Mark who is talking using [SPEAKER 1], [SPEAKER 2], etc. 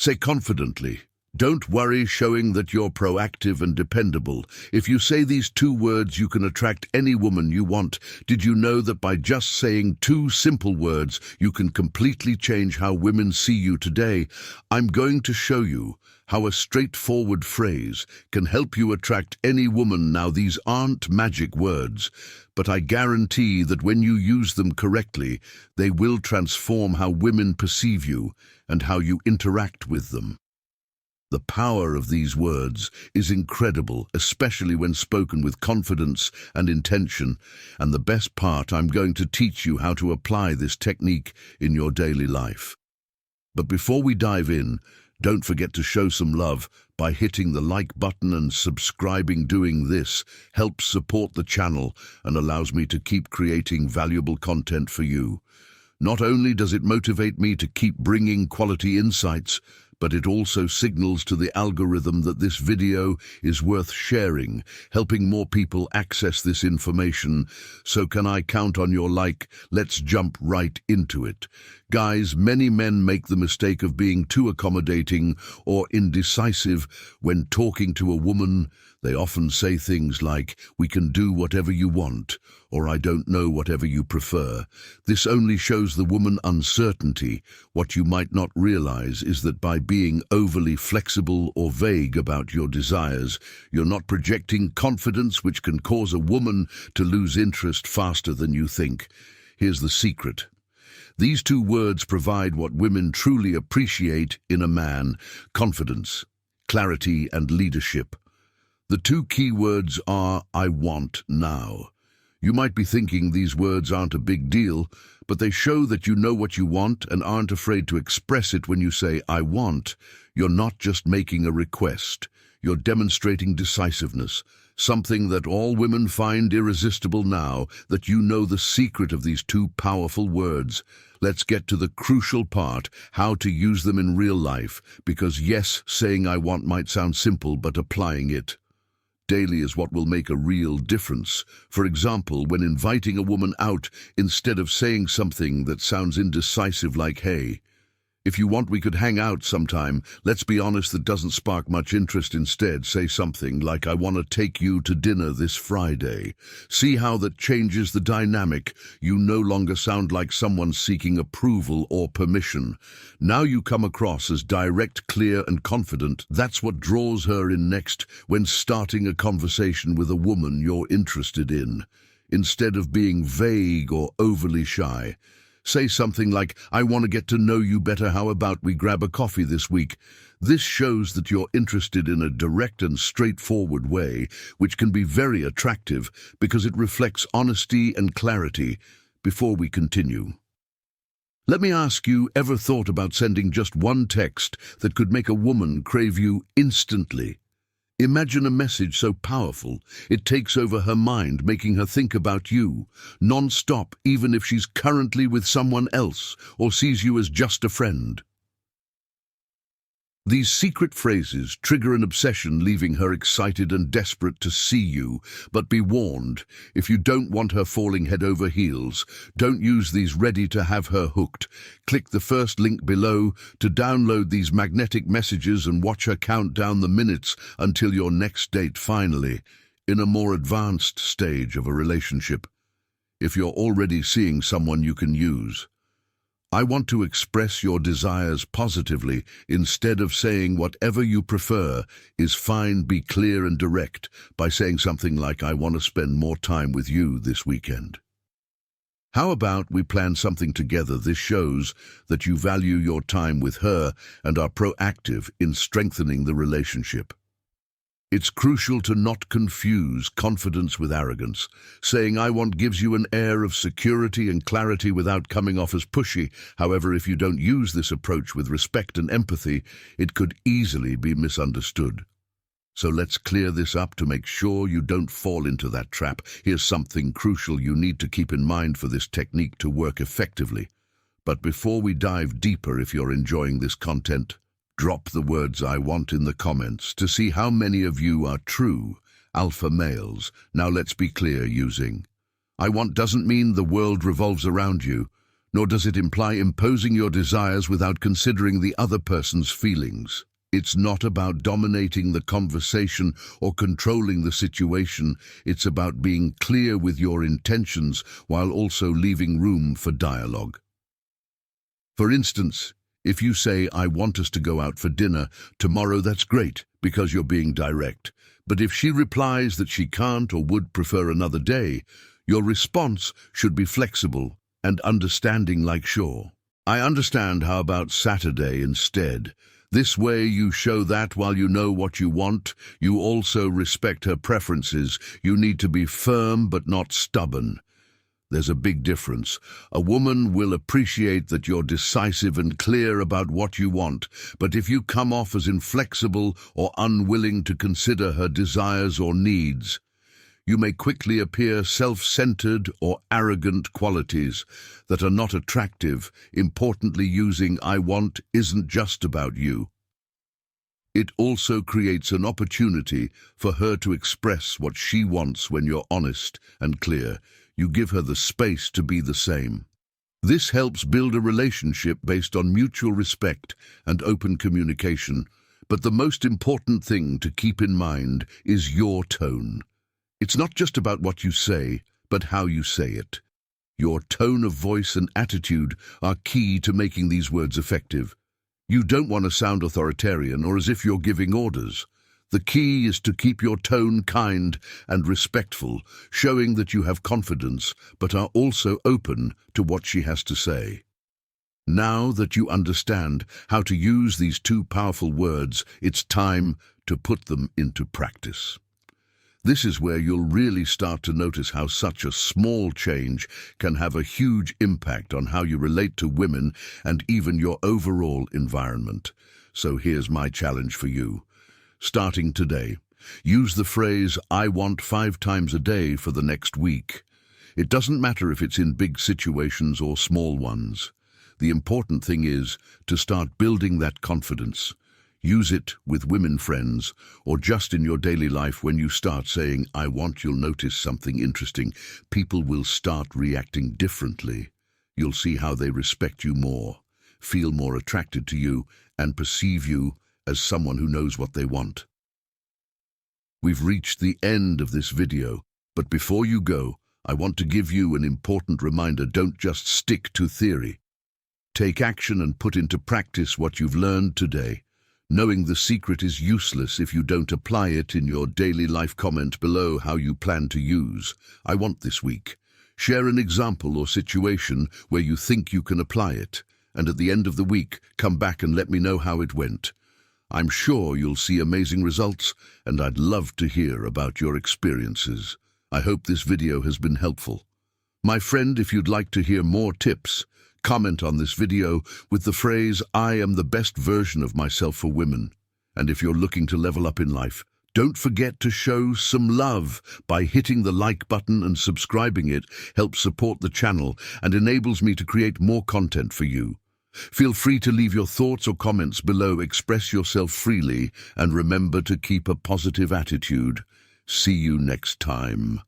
[SPEAKER 1] Say confidently, "Don't worry," showing that you're proactive and dependable. If you say these 2 words, you can attract any woman you want. Did you know that by just saying 2 simple words, you can completely change how women see you today? I'm going to show you how a straightforward phrase can help you attract any woman. Now, these aren't magic words, but I guarantee that when you use them correctly, they will transform how women perceive you and how you interact with them. The power of these words is incredible, especially when spoken with confidence and intention. And the best part, I'm going to teach you how to apply this technique in your daily life. But before we dive in, don't forget to show some love by hitting the like button and subscribing. Doing this helps support the channel and allows me to keep creating valuable content for you. Not only does it motivate me to keep bringing quality insights, but it also signals to the algorithm that this video is worth sharing, helping more people access this information. So can I count on your like? Let's jump right into it. Guys, many men make the mistake of being too accommodating or indecisive when talking to a woman. They often say things like, "We can do whatever you want," or "I don't know, whatever you prefer." This only shows the woman uncertainty. What you might not realize is that by being overly flexible or vague about your desires, you're not projecting confidence, which can cause a woman to lose interest faster than you think. Here's the secret. These 2 words provide what women truly appreciate in a man: confidence, clarity, and leadership. The 2 key words are "I want now." You might be thinking these words aren't a big deal, but they show that you know what you want and aren't afraid to express it. When you say "I want," you're not just making a request. You're demonstrating decisiveness, something that all women find irresistible. Now that you know the secret of these 2 powerful words, let's get to the crucial part: how to use them in real life. Because yes, saying "I want" might sound simple, but applying it daily is what will make a real difference. For example, when inviting a woman out, instead of saying something that sounds indecisive like, "Hey, if you want, we could hang out sometime," let's be honest, that doesn't spark much interest. Instead, say something like, "I want to take you to dinner this Friday." See how that changes the dynamic. You no longer sound like someone seeking approval or permission. Now you come across as direct, clear, and confident. That's what draws her in next when starting a conversation with a woman you're interested in. Instead of being vague or overly shy, say something like, "I want to get to know you better. How about we grab a coffee this week?" This shows that you're interested in a direct and straightforward way, which can be very attractive because it reflects honesty and clarity. Before we continue, let me ask you, ever thought about sending just 1 text that could make a woman crave you instantly? Imagine a message so powerful, it takes over her mind, making her think about you non-stop, even if she's currently with someone else or sees you as just a friend. These secret phrases trigger an obsession, leaving her excited and desperate to see you. But be warned, if you don't want her falling head over heels, don't use these ready to have her hooked. Click the first link below to download these magnetic messages and watch her count down the minutes until your next date. Finally, in a more advanced stage of a relationship, if you're already seeing someone you can use, I want to express your desires positively. Instead of saying "whatever you prefer is fine," be clear and direct by saying something like, "I want to spend more time with you this weekend. How about we plan something together?" This shows that you value your time with her and are proactive in strengthening the relationship. It's crucial to not confuse confidence with arrogance. Saying "I want" gives you an air of security and clarity without coming off as pushy. However, if you don't use this approach with respect and empathy, it could easily be misunderstood. So let's clear this up to make sure you don't fall into that trap. Here's something crucial you need to keep in mind for this technique to work effectively. But before we dive deeper, if you're enjoying this content, drop the words "I want" in the comments to see how many of you are true alpha males. Now let's be clear, using "I want" doesn't mean the world revolves around you. nor does it imply imposing your desires without considering the other person's feelings. It's not about dominating the conversation or controlling the situation. It's about being clear with your intentions while also leaving room for dialogue. For instance, if you say, "I want us to go out for dinner tomorrow," that's great because you're being direct. But if she replies that she can't or would prefer another day, your response should be flexible and understanding, like, "Sure, I understand, how about Saturday instead?" This way you show that while you know what you want, you also respect her preferences. You need to be firm but not stubborn. There's a big difference. A woman will appreciate that you're decisive and clear about what you want, but if you come off as inflexible or unwilling to consider her desires or needs, you may quickly appear self-centered or arrogant, qualities that are not attractive. Importantly, using "I want" isn't just about you. It also creates an opportunity for her to express what she wants. When you're honest and clear, you give her the space to be the same. This helps build a relationship based on mutual respect and open communication. But the most important thing to keep in mind is your tone. It's not just about what you say, but how you say it. Your tone of voice and attitude are key to making these words effective. You don't want to sound authoritarian or as if you're giving orders. The key is to keep your tone kind and respectful, showing that you have confidence but are also open to what she has to say. Now that you understand how to use these two powerful words, it's time to put them into practice. This is where you'll really start to notice how such a small change can have a huge impact on how you relate to women and even your overall environment. So here's my challenge for you. Starting today, use the phrase "I want" 5 times a day for the next week. It doesn't matter if it's in big situations or small ones. The important thing is to start building that confidence. Use it with women friends or just in your daily life. When you start saying "I want," you'll notice something interesting. People will start reacting differently. You'll see how they respect you more, feel more attracted to you, and perceive you as someone who knows what they want. We've reached the end of this video, but before you go, I want to give you an important reminder. Don't just stick to theory. Take action and put into practice what you've learned today. Knowing the secret is useless if you don't apply it in your daily life. Comment below how you plan to use "I want" this week. Share an example or situation where you think you can apply it, and at the end of the week, come back and let me know how it went. I'm sure you'll see amazing results, and I'd love to hear about your experiences. I hope this video has been helpful. My friend, if you'd like to hear more tips, comment on this video with the phrase "I am the best version of myself for women." And if you're looking to level up in life, don't forget to show some love by hitting the like button and subscribing. It helps support the channel and enables me to create more content for you. Feel free to leave your thoughts or comments below. Express yourself freely and remember to keep a positive attitude. See you next time.